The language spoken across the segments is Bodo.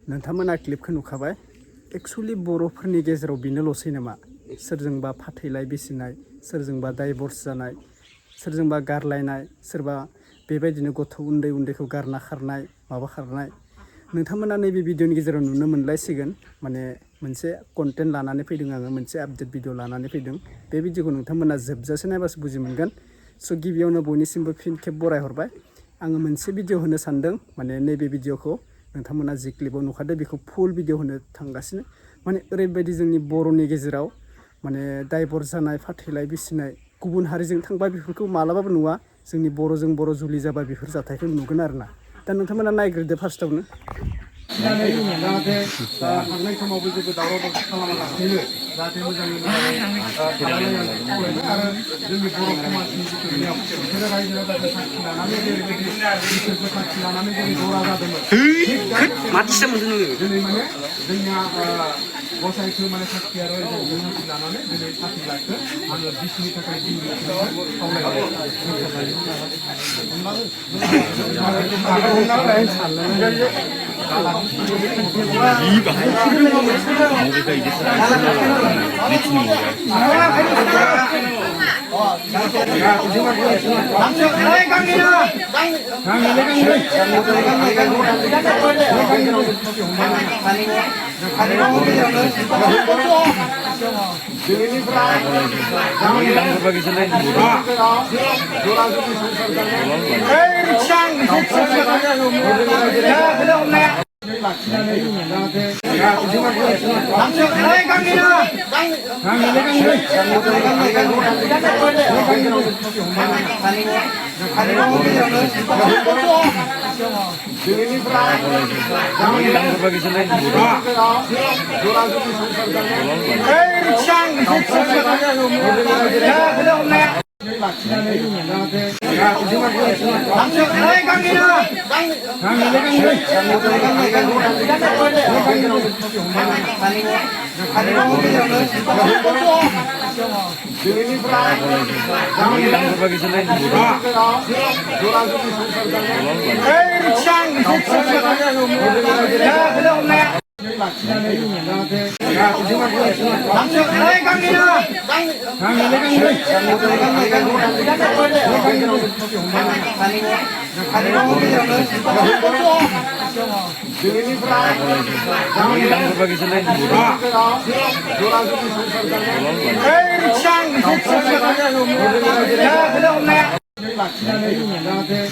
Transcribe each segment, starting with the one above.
नोंथांमोना क्लिपखौ नुखाबाय एक्चुअली बर'फोरनि गेजेराव बेनोल'सै नामा सोरजोंबा फाथैलाय बिसिनाय सोरजोंबा डाइभर्स जानाय सोरजोंबा गारलायनाय सोरबा बेबायदिनो गथ' उन्दै उन्दैखौ गारना खारनाय माबा खारनाय नोंथांमोना नैबे भिडिअनि गेजेराव नुनो मोनलायसिगोन माने मोनसे कन्टेन्ट लानानै फैदों आङो मोनसे आपडेट भिडिअ लानानै फैदों बे भिडिअखौ नोंथांमोना जोबजासे नायबासो बुजि मोनगोन स' गिबियावनो बयनिसिमबो फिन खेब बरायहरबाय आङो मोनसे भिडिअ होनो सानदों माने नैबे भिडिअखौ नोंथांमोना जि क्लिपाव नुखादो बेखौ फुल भिडिअ होनो थांगासिनो माने ओरैबायदि जोंनि बर'नि गेजेराव माने डाइभर्स जानाय फाथैलाय बिसिनाय गुबुन हारिजों थांबा बेफोरखौ मालाबाबो नुवा जोंनि बर'जों बर' जुलि जाबा बेफोर जाथायखौ नुगोन आरोना दा नोंथांमोना नायग्रोदो फार्स्टआवनो जाहाथे थांनाय समावबो जेबो दावराव दावसि खालामालासेनो जाहाथे मोजाङै आरो जोंनि बर' समाजनि जिथु नियम बिसोरो रायजो राजाखौ साखि लानानै जेरैबायदि इसोरखौ साखि लानानै जेरै जरा जादोंमोन दिनै माने जोंनिया गसाइखौ माने साखि आरो रायजोजों साखि लानानै दिनै साखि लाखो आङो बिसिनि थाखाय जिउ खावलायबाय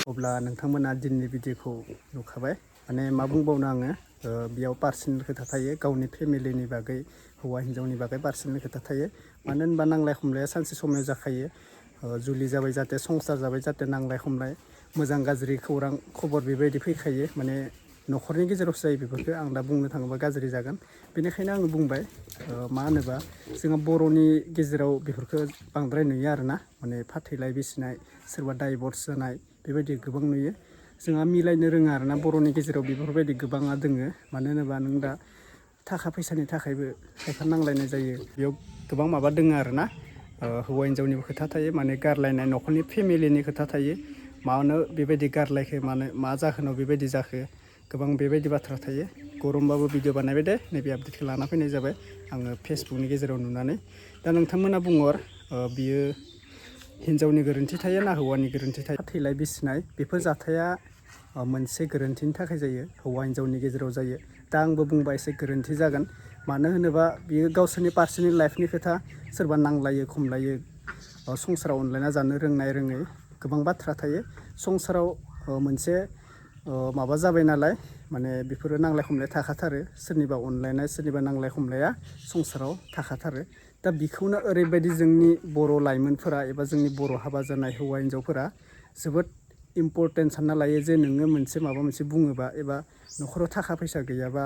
अब्ला नोंथांमोना दिनैनि भिडिअखौ नुखाबाय माने मा बुंबावनो आङो बेयाव पार्सनेल खोथा थायो गावनि फेमिलिनि बागै हौवा हिन्जावनि बागै पार्सनेल खोथा थायो मानो होनबा नांलाय खमलाया सानसे समाव जाखायो जुलि जाबाय जाहाथे संसार जाबाय जाहाथे नांलाय खमलाय मोजां गाज्रि खौरां खबर बेबायदि फैखायो माने न'खरनि गेजेरावसो जायो बेफोरखौ आं दा बुंनो थाङोबा गाज्रि जागोन बेनिखायनो आङो बुंबाय मा होनोबा जोंहा बर'नि गेजेराव बेफोरखौ बांद्राय नुयो आरोना माने फाथैलाय बिसिनाय सोरबा डाइभर्स जानाय बेबायदि गोबां नुयो जोंहा मिलायनो रोङा आरोना बर'नि गेजेराव बेफोरबायदि गोबाङा दोङो मानो होनोबा नों दा थाखा फैसानि थाखायबो खायफा नांलायनाय जायो बेयाव गोबां माबा दोङो आरोना हौवा हिन्जावनिबो खोथा थायो माने गारलायनाय न'खरनि फेमिलिनि खोथा थायो मानो बेबायदि गारलायखो मानो मा जाहोनाव बेबायदि जाखो गोबां बेबायदि बाथ्रा थायो गरमबाबो भिडिअ बानायबाय दे नैबे आपडेटखौ लाना फैनाय जाबाय आङो फेसबुकनि गेजेराव नुनानै दा नोंथांमोना बुंहर बियो हिन्जावनि गोरोन्थि थायो ना हौवानि गोरोन्थि थायो थैलाय बिसिनाय बेफोर जाथाया मोनसे गोरोन्थिनि थाखाय जायो हौवा हिन्जावनि गेजेराव जायो दा आंबो बुंबा एसे गोरोन्थि जागोन मानो होनोबा बियो गावसोरनि पार्सनेल लाइफनि खोथा सोरबा नांलायो खमलायो संसाराव अनलायना जानो रोंनाय रोङै गोबां बाथ्रा थायो संसाराव मोनसे माबा जाबाय नालाय माने बेफोरो नांलाय खमलाय थाखाथारो सोरनिबा अनलायनाय सोरनिबा नांलाय खमलाया संसाराव थाखाथारो दा बेखौनो ओरैबायदि जोंनि बर' लाइमोनफोरा एबा जोंनि बर' हाबा जानाय हौवा हिन्जावफोरा जोबोद इम्परटेन्ट सानना लायो जे नोङो मोनसे माबा मोनसे बुङोबा एबा न'खराव थाखा फैसा गैयाबा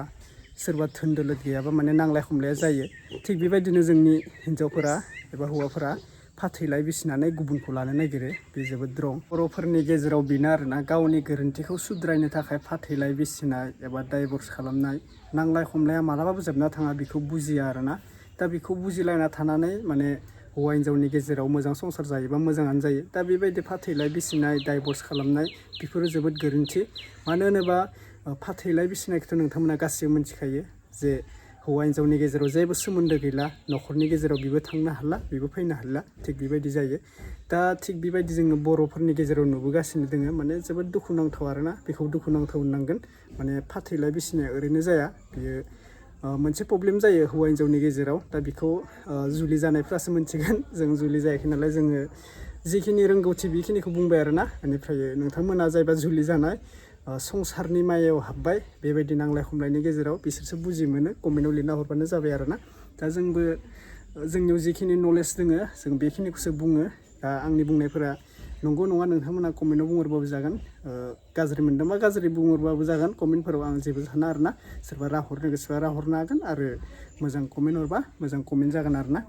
सोरबा धोन दौलत गैयाबा माने नांलाय खमलाया जायो थिग बेबायदिनो जोंनि हिन्जावफोरा एबा हौवाफोरा फाथैलाय बिसिनानै गुबुनखौ लानो नागिरो बे जोबोद रं बर'फोरनि गेजेराव बेनो आरोना गावनि गोरोन्थिखौ सुद्रायनो थाखाय फाथैलाय बिसिनाय एबा डाइभर्स खालामनाय नांलाय खमलाया मालाबाबो जोबना थाङा बेखौ बुजिया आरोना दा बेखौ बुजिलायना थानानै माने हौवा हिन्जावनि गेजेराव मोजां संसार जायोबा मोजाङानो जायो दा बेबायदि फाथैलाय बिसिनाय डाइभर्स खालामनाय बेफोरो जोबोद गोरोन्थि मानो होनोबा फाथैलाय बिसिनायखौथ' नोंथांमोना गासैबो मिथिखायो जे हौवा हिन्जावनि गेजेराव जेबो सोमोन्दो गैला न'खरनि गेजेराव बेबो थांनो हाला बेबो फैनो हाला थिग बेबायदि जायो दा थिग बेबायदि जोङो बर'फोरनि गेजेराव नुबोगासिनो दोङो माने जोबोद दुखुनांथाव आरोना बेखौ दुखुनांथाव होननांगोन माने फाथैलाय बिसिनाया ओरैनो जाया बियो मोनसे प्रब्लेम जायो हौवा हिन्जावनि गेजेराव दा बेखौ जुलि जानायफ्रासो मिथिगोन जों जुलि जायाखै नालाय जोङो जिखिनि रोंगौथि बेखिनिखौ बुंबाय आरोना बेनिफ्राय नोंथांमोना जायबा जुलि जानाय संसारनि मायाव हाबबाय बेबायदि नांलाय खमलायनि गेजेराव बिसोरसो बुजि मोनो कमेन्टआव लिरना हरबानो जाबाय आरोना दा जोंबो जोंनियाव जिखिनि नलेज दोङो जों बेखिनिखौसो बुङो दा आंनि बुंनायफोरा नंगौ नङा नोंथांमोना कमेन्टआव बुंहरबाबो जागोन गाज्रि मोनदोंबा गाज्रि बुंहरबाबो जागोन कमेन्टफोराव आं जेबो साना आरोना सोरबा राव हरनो गोसोबा राव हरनो हागोन आरो मोजां कमेन्ट हरबा मोजां कमेन्ट जागोन आरोना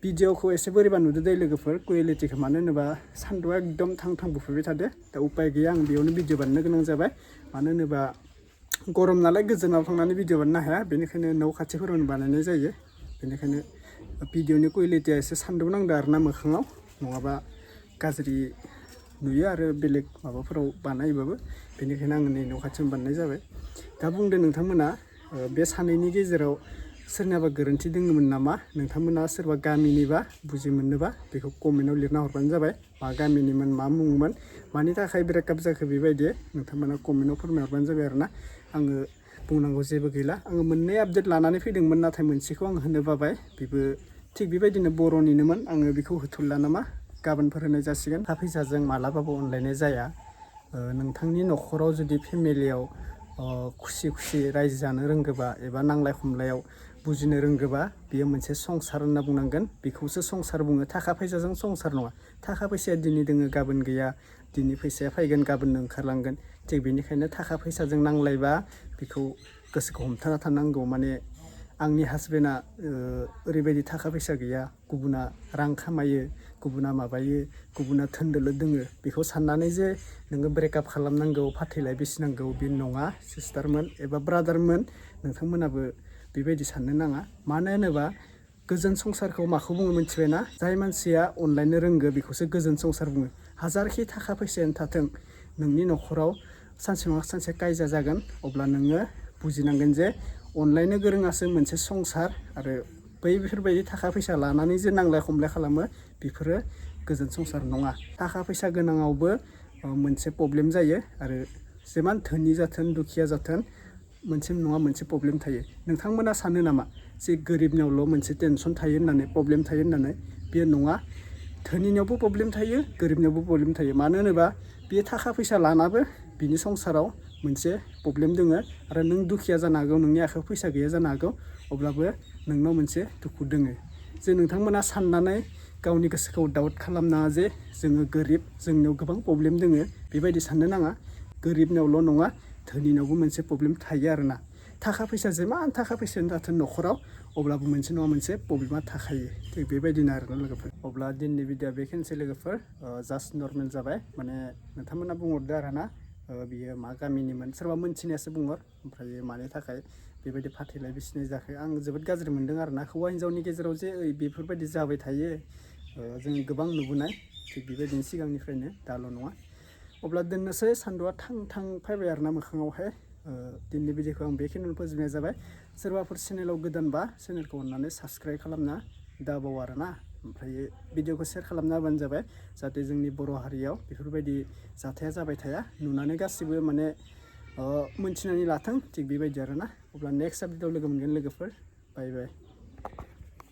भिडिअखौ एसे बोरैबा नुदो दे लोगोफोर कुवालिटिखौ मानो होनोबा सान्दुंआ एकदम थां थां बुफुबाय थादो दा उपाय गैया आं बेयावनो भिडिअ बानायनो गोनां जाबाय मानो होनोबा गरम नालाय गोजानाव थांनानै भिडिअ बानायनो हाया बेनिखायनो न' खाथिफोरावनो बानायनाय जायो बेनिखायनो भिडिअनि कुवालिटिया एसे सान्दुं नांदो आरोना मोखाङाव नङाबा गाज्रि नुयो आरो बेलेग माबाफोराव बानायबाबो बेनिखायनो आङो नै न' खाथियावनो बानायनाय जाबाय दा बुंदो नोंथांमोना बे सानैनि गेजेराव सोरनियाबा गोरोन्थि दङमोन नामा नोंथांमोना सोरबा गामिनिबा बुजि मोननोबा बेखौ कमेन्टआव लिरना हरबानो जाबाय मा गामिनिमोन मा मुंमोन मानि थाखाय ब्रेकआप जाखो बेबायदि नोंथांमोना कमेन्टआव फोरमायहरबानो जाबाय आरोना आङो बुंनांगौ जेबो गैला आङो मोननै आपडेट लानानै फैदोंमोन नाथाय मोनसेखौ आं होनो बाबाय बेबो थिग बेबायदिनो बर'निनोमोन आङो बेखौ होथ'ला नामा गाबोनफोर होनाय जासिगोन थाखा फैसाजों मालाबाबो अनलायनाय जाया नोंथांनि न'खराव जुदि फेमिलियाव खुसि खुसि रायजो जानो रोंगोबा एबा नांलाय खमलायाव बुजिनो रोंगोबा बेयो मोनसे संसार होनना बुंनांगोन बेखौसो संसार बुङो थाखा फैसाजों संसार नङा थाखा फैसाया दिनै दोङो गाबोन गैया दिनै फैसाया फैगोन गाबोननो ओंखारलांगोन थिग बेनिखायनो थाखा फैसाजों नांलायबा बेखौ गोसोखौ हमथाना थानांगौ माने आंनि हासबेन्डआ ओरैबायदि थाखा फैसा गैया गुबुना रां खामायो गुबुना माबायो गुबुना धोनदोलो दोङो बेखौ साननानै जे नोङो ब्रेकआप खालामनांगौ फाथैलाय बिसिनांगौ बे नङा सिस्टारमोन एबा ब्रादारमोन नोंथांमोनाबो बेबायदि साननो नाङा मानो होनोबा गोजोन संसारखौ माखौ बुङो मिथिबायना जाय मानसिया अनलायनो रोंगो बेखौसो गोजोन संसार बुङो हाजारखि थाखा फैसायानो थाथों नोंनि न'खराव सानसे नङा सानसे कायजा जागोन अब्ला नोङो बुजिनांगोन जे अनलायनो गोरोङासो मोनसे संसार आरो बेफोरबायदि थाखा फैसा लानानै जे नांलाय खमलाय खालामो बेफोरो गोजोन संसार नङा थाखा फैसा गोनाङावबो मोनसे प्रब्लेम जायो आरो जेमान धोनि जाथों दुखिया जाथों मोनसे नङा मोनसे प्रब्लेम थायो नोंथांमोना सानो नामा जे गोरिबनियावल' मोनसे टेनसन थायो होननानै प्रब्लेम थायो होननानै बे नङा धोनिनियावबो प्रब्लेम थायो गोरिबनियावबो प्रब्लेम थायो मानो होनोबा बे थाखा फैसा लानाबो बिनि संसाराव मोनसे प्रब्लेम दोङो आरो नों दुखिया जानो हागौ नोंनि आखायाव फैसा गैया जानो हागौ अब्लाबो नोंनाव मोनसे दुखु दोङो जे नोंथांमोना साननानै गावनि गोसोखौ डाउट खालामनाङा जे जोङो गोरिब जोंनियाव गोबां प्रब्लेम दोङो बेबायदि साननो नाङा गोरिबनियावल' नङा धोनिनावबो मोनसे प्रब्लेम थायो आरोना थाखा फैसा जेमान थाखा फैसायानो जाथों न'खराव अब्लाबो मोनसे नङा मोनसे प्रब्लेमा थाखायो थिग बेबायदिनो आरोना लोगोफोर अब्ला दिनैनि भिडिअआ बेखिनिसै लोगोफोर जास्ट नर्मेल जाबाय माने नोंथांमोना बुंहरदो आरोना बियो मा गामिनिमोन सोरबा मोनथिनायासो बुंहर ओमफ्राय मानि थाखाय बेबायदि फाथैलाय बिसिनाय जाखो आं जोबोद गाज्रि मोनदों आरोना हौवा हिन्जावनि गेजेराव जे बेफोरबायदि जाबाय थायो जों गोबां नुबोनाय थिग बेबायदिनो सिगांनिफ्रायनो दाल' नङा अब्ला दोननोसै सान्दुआ थां थां फैबाय आरोना मोखाङावहाय दिनैनि भिडिअखौ आं बेखिनियावनो फोजोबनाय जाबाय सोरबाफोर चेनेलाव गोदानबा चेनेलखौ अननानै साबस्क्राइब खालामना दाबाव आरोना ओमफ्राय भिडिअखौ शेयार खालामना होबानो जाबाय जाहाथे जोंनि बर' हारियाव बेफोरबायदि जाथाया जाबाय थाया नुनानै गासिबो माने मोनथिनानै लाथों थिग बेबायदि आरोना अब्ला नेक्स्ट आपडेटआव लोगो मोनगोन लोगोफोर बाय बाय